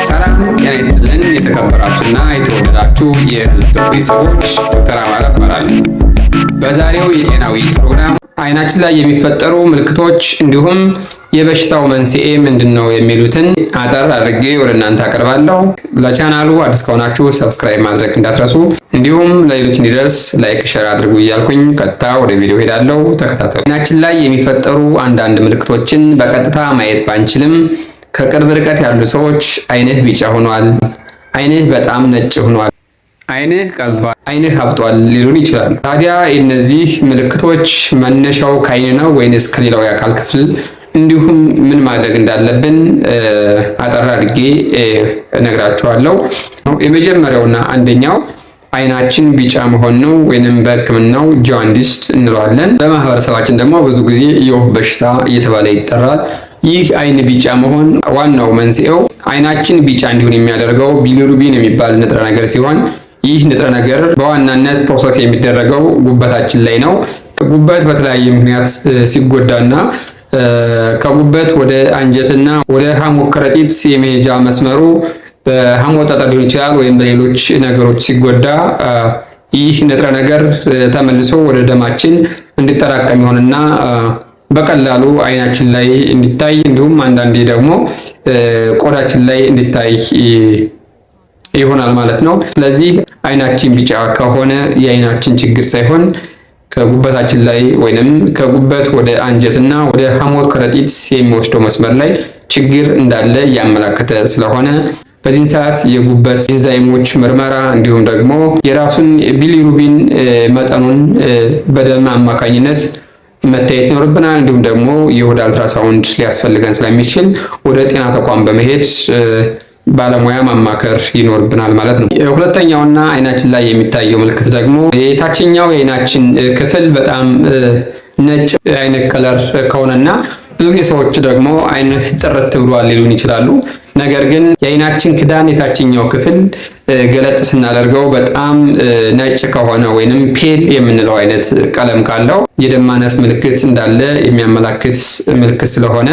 ሰላም ጤና ይስጥልን። የተከበራችሁና የተወደዳችሁ የህዝብ ቤተሰቦች ዶክተር አማረ እባላለሁ። በዛሬው የጤናዊ ፕሮግራም አይናችን ላይ የሚፈጠሩ ምልክቶች እንዲሁም የበሽታው መንስኤ ምንድነው የሚሉትን አጠር አድርጌ ወደ እናንተ አቀርባለሁ። ለቻናሉ አዲስ ከሆናችሁ ሰብስክራይብ ማድረግ እንዳትረሱ፣ እንዲሁም ለሌሎች እንዲደርስ ላይክ፣ ሼር አድርጉ እያልኩኝ ቀጥታ ወደ ቪዲዮ ሄዳለሁ። ተከታተሉ። አይናችን ላይ የሚፈጠሩ አንዳንድ ምልክቶችን በቀጥታ ማየት ባንችልም ከቅርብ ርቀት ያሉ ሰዎች አይንህ ቢጫ ሆኗል፣ አይንህ በጣም ነጭ ሆኗል፣ አይንህ ቀልቷል፣ አይንህ አብጧል ሊሉን ይችላሉ። ታዲያ እነዚህ ምልክቶች መነሻው ከአይን ነው ወይንስ ከሌላው የአካል ክፍል እንዲሁም ምን ማድረግ እንዳለብን አጠር አድርጌ እነግራችኋለሁ። የመጀመሪያውና አንደኛው አይናችን ቢጫ መሆን ነው ወይንም በሕክምናው ጃንዲስ እንለዋለን። በማህበረሰባችን ደግሞ ብዙ ጊዜ የወፍ በሽታ እየተባለ ይጠራል። ይህ አይን ቢጫ መሆን ዋናው መንስኤው አይናችን ቢጫ እንዲሆን የሚያደርገው ቢሊሩቢን የሚባል ንጥረ ነገር ሲሆን ይህ ንጥረ ነገር በዋናነት ፕሮሰስ የሚደረገው ጉበታችን ላይ ነው። ጉበት በተለያየ ምክንያት ሲጎዳና ከጉበት ወደ አንጀትና ወደ ሐሞት ከረጢት የመሄጃ መስመሩ በሐሞት ጠጠር ሊሆን ይችላል ወይም በሌሎች ነገሮች ሲጎዳ ይህ ንጥረ ነገር ተመልሶ ወደ ደማችን እንዲጠራቀም ይሆንና በቀላሉ አይናችን ላይ እንዲታይ እንዲሁም አንዳንዴ ደግሞ ቆዳችን ላይ እንዲታይ ይሆናል ማለት ነው። ስለዚህ አይናችን ቢጫ ከሆነ የአይናችን ችግር ሳይሆን ከጉበታችን ላይ ወይንም ከጉበት ወደ አንጀትና ወደ ሐሞት ከረጢት የሚወስደው መስመር ላይ ችግር እንዳለ እያመላከተ ስለሆነ በዚህን ሰዓት የጉበት ኤንዛይሞች ምርመራ እንዲሁም ደግሞ የራሱን ቢሊሩቢን መጠኑን በደም አማካኝነት መታየት ይኖርብናል። እንዲሁም ደግሞ የሆድ አልትራሳውንድ ሊያስፈልገን ስለሚችል ወደ ጤና ተቋም በመሄድ ባለሙያ ማማከር ይኖርብናል ማለት ነው። ሁለተኛውና አይናችን ላይ የሚታየው ምልክት ደግሞ የታችኛው የአይናችን ክፍል በጣም ነጭ አይነት ከለር ከሆነና ብዙ ሰዎች ደግሞ አይንህ ጥርት ብሏል ሊሉን ይችላሉ። ነገር ግን የአይናችን ክዳን የታችኛው ክፍል ገለጥ ስናደርገው በጣም ነጭ ከሆነ ወይንም ፔል የምንለው አይነት ቀለም ካለው የደም ማነስ ምልክት እንዳለ የሚያመላክት ምልክት ስለሆነ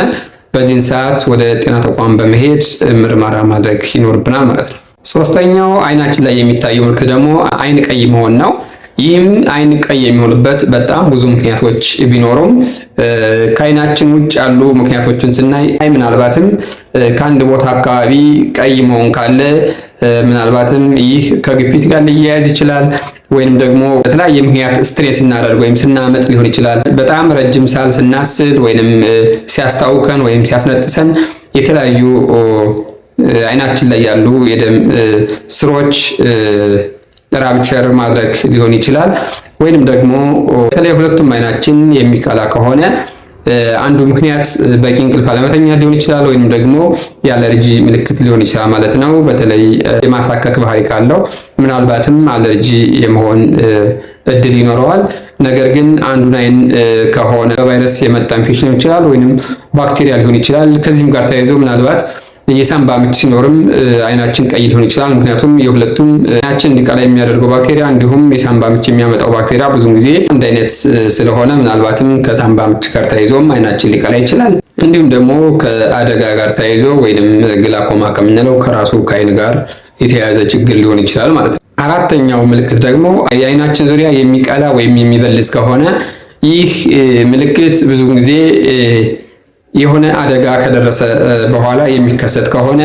በዚህን ሰዓት ወደ ጤና ተቋም በመሄድ ምርመራ ማድረግ ይኖርብናል ማለት ነው። ሶስተኛው አይናችን ላይ የሚታየው ምልክት ደግሞ አይን ቀይ መሆን ነው። ይህም አይን ቀይ የሚሆንበት በጣም ብዙ ምክንያቶች ቢኖሩም ከአይናችን ውጭ ያሉ ምክንያቶችን ስናይ ምናልባትም ከአንድ ቦታ አካባቢ ቀይ መሆን ካለ ምናልባትም ይህ ከግፊት ጋር ሊያያዝ ይችላል። ወይንም ደግሞ በተለያየ ምክንያት ስትሬስ ስናደርግ ወይም ስናመጥ ሊሆን ይችላል። በጣም ረጅም ሳል ስናስል ወይንም ሲያስታውከን ወይም ሲያስነጥሰን የተለያዩ አይናችን ላይ ያሉ የደም ስሮች ራፕቸር ማድረግ ሊሆን ይችላል። ወይንም ደግሞ በተለይ ሁለቱም አይናችን የሚቀላ ከሆነ አንዱ ምክንያት በቂ እንቅልፍ አለመተኛት ሊሆን ይችላል። ወይንም ደግሞ የአለርጂ ምልክት ሊሆን ይችላል ማለት ነው። በተለይ የማሳከክ ባህሪ ካለው ምናልባትም አለርጂ የመሆን እድል ይኖረዋል። ነገር ግን አንዱን አይን ከሆነ በቫይረስ የመጣ ኢንፌክሽን ሊሆን ይችላል ወይንም ባክቴሪያ ሊሆን ይችላል። ከዚህም ጋር ተያይዞ ምናልባት የሳምባ ምች ሲኖርም አይናችን ቀይ ሊሆን ይችላል። ምክንያቱም የሁለቱም አይናችን እንዲቀላ የሚያደርገው ባክቴሪያ እንዲሁም የሳምባ ምች የሚያመጣው ባክቴሪያ ብዙ ጊዜ አንድ አይነት ስለሆነ ምናልባትም ከሳምባ ምች ጋር ተያይዞም አይናችን ሊቀላ ይችላል። እንዲሁም ደግሞ ከአደጋ ጋር ተያይዞ ወይንም ግላኮማ ከምንለው ከራሱ ከአይን ጋር የተያያዘ ችግር ሊሆን ይችላል ማለት ነው። አራተኛው ምልክት ደግሞ የአይናችን ዙሪያ የሚቀላ ወይም የሚበልዝ ከሆነ ይህ ምልክት ብዙ ጊዜ የሆነ አደጋ ከደረሰ በኋላ የሚከሰት ከሆነ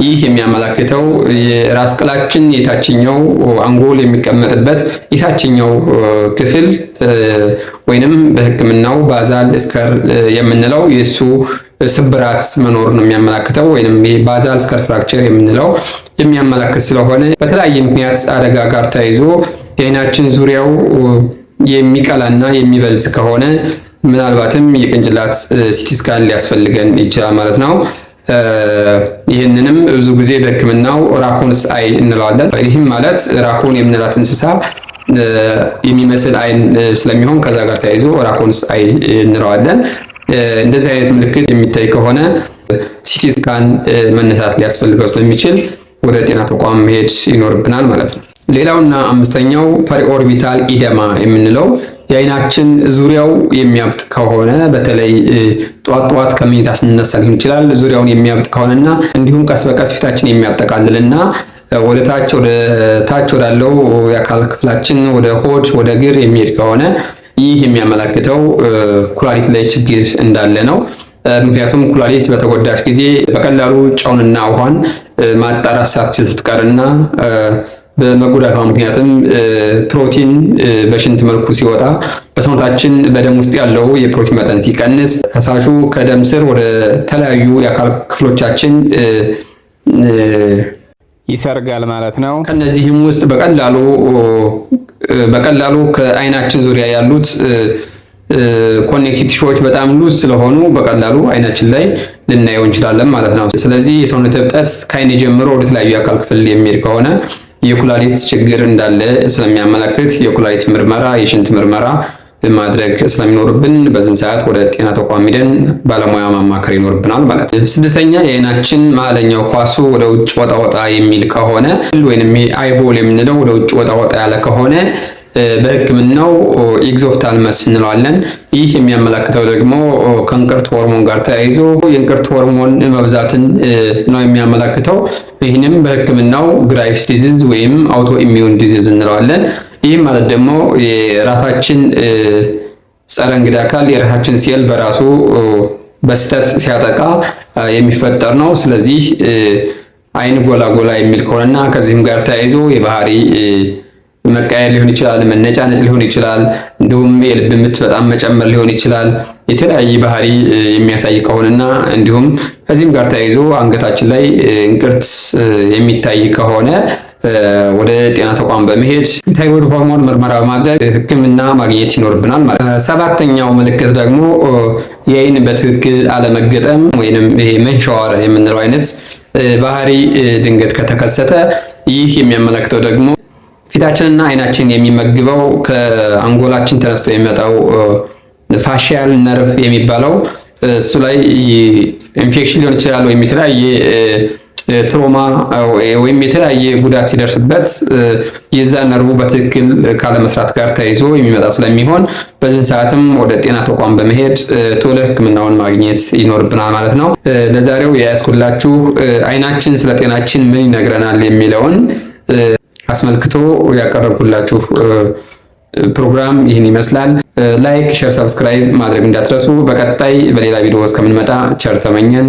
ይህ የሚያመላክተው የራስ ቅላችን የታችኛው አንጎል የሚቀመጥበት የታችኛው ክፍል ወይንም በሕክምናው ባዛል ስከር የምንለው የሱ ስብራት መኖር ነው የሚያመላክተው። ወይንም ባዛል ስከር ፍራክቸር የምንለው የሚያመላክት ስለሆነ በተለያየ ምክንያት አደጋ ጋር ተያይዞ የአይናችን ዙሪያው የሚቀላና የሚበልዝ ከሆነ ምናልባትም የቅንጭላት ሲቲ ስካን ሊያስፈልገን ይችላል ማለት ነው። ይህንንም ብዙ ጊዜ በሕክምናው ራኩንስ አይ እንለዋለን። ይህም ማለት ራኩን የምንላት እንስሳ የሚመስል አይን ስለሚሆን ከዛ ጋር ተያይዞ ራኩንስ አይ እንለዋለን። እንደዚህ አይነት ምልክት የሚታይ ከሆነ ሲቲ ስካን መነሳት ሊያስፈልገው ስለሚችል ወደ ጤና ተቋም መሄድ ይኖርብናል ማለት ነው። ሌላውና አምስተኛው ፐሪኦርቢታል ኢደማ የምንለው የአይናችን ዙሪያው የሚያብጥ ከሆነ በተለይ ጧት ከመኝታ ስንነሳ ሊሆን ይችላል ዙሪያውን የሚያብጥ ከሆነና እንዲሁም ቀስ በቀስ ፊታችን የሚያጠቃልልና ወደ ታች ወዳለው የአካል ክፍላችን ወደ ሆድ ወደ እግር የሚሄድ ከሆነ ይህ የሚያመለክተው ኩላሊት ላይ ችግር እንዳለ ነው። ምክንያቱም ኩላሊት በተጎዳች ጊዜ በቀላሉ ጨውንና ውሃን ማጣራት ሳትችል ስትቀርና በመጎዳቷ ምክንያትም ፕሮቲን በሽንት መልኩ ሲወጣ በሰውነታችን በደም ውስጥ ያለው የፕሮቲን መጠን ሲቀንስ ፈሳሹ ከደም ስር ወደ ተለያዩ የአካል ክፍሎቻችን ይሰርጋል ማለት ነው። ከነዚህም ውስጥ በቀላሉ ከአይናችን ዙሪያ ያሉት ኮኔክቲቭ ቲሹዎች በጣም ሉዝ ስለሆኑ በቀላሉ አይናችን ላይ ልናየው እንችላለን ማለት ነው። ስለዚህ የሰውነት እብጠት ከአይን ጀምሮ ወደ ተለያዩ የአካል ክፍል የሚሄድ ከሆነ የኩላሊት ችግር እንዳለ ስለሚያመለክት የኩላሊት ምርመራ፣ የሽንት ምርመራ ማድረግ ስለሚኖርብን በዚህ ሰዓት ወደ ጤና ተቋም ሄደን ባለሙያ ማማከር ይኖርብናል ማለት ነው። ስድስተኛ የአይናችን መሀለኛው ኳሱ ወደ ውጭ ወጣ የሚል ከሆነ ወይንም አይቦል የምንለው ወደ ውጭ ወጣ ያለ ከሆነ በሕክምናው ኤግዞፍታልመስ እንለዋለን። ይህ የሚያመለክተው ደግሞ ከእንቅርት ሆርሞን ጋር ተያይዞ የእንቅርት ሆርሞን መብዛትን ነው የሚያመለክተው። ይህንም በሕክምናው ግራይቭስ ዲዚዝ ወይም አውቶ ኢሚዩን ዲዚዝ እንለዋለን። ይህ ማለት ደግሞ የራሳችን ጸረ እንግዳ አካል የራሳችን ሴል በራሱ በስተት ሲያጠቃ የሚፈጠር ነው። ስለዚህ አይን ጎላ የሚል ከሆነና ከዚህም ጋር ተያይዞ የባህሪ መቃየር ሊሆን ይችላል፣ መነጫነጭ ሊሆን ይችላል፣ እንዲሁም የልብ ምት በጣም መጨመር ሊሆን ይችላል። የተለያየ ባህሪ የሚያሳይ ከሆነና እንዲሁም ከዚህም ጋር ተያይዞ አንገታችን ላይ እንቅርት የሚታይ ከሆነ ወደ ጤና ተቋም በመሄድ የታይሮይድ ሆርሞን ምርመራ በማድረግ ሕክምና ማግኘት ይኖርብናል ማለት ነው። ሰባተኛው ምልክት ደግሞ የአይን በትክክል አለመገጠም ወይንም ይሄ መንሸዋር የምንለው አይነት ባህሪ ድንገት ከተከሰተ ይህ የሚያመለክተው ደግሞ ፊታችንና አይናችን የሚመግበው ከአንጎላችን ተነስቶ የሚመጣው ፋሺያል ነርቭ የሚባለው እሱ ላይ ኢንፌክሽን ሊሆን ይችላል ወይም የተለያየ ትሮማ ወይም የተለያየ ጉዳት ሲደርስበት የዛ ነርቡ በትክክል ካለመስራት ጋር ተያይዞ የሚመጣ ስለሚሆን በዚህ ሰዓትም ወደ ጤና ተቋም በመሄድ ቶሎ ሕክምናውን ማግኘት ይኖርብናል ማለት ነው። ለዛሬው ያስኩላችሁ አይናችን ስለ ጤናችን ምን ይነግረናል የሚለውን አስመልክቶ ያቀረብኩላችሁ ፕሮግራም ይህን ይመስላል። ላይክ፣ ሼር፣ ሰብስክራይብ ማድረግ እንዳትረሱ። በቀጣይ በሌላ ቪዲዮ እስከምንመጣ ቸር ተመኘን።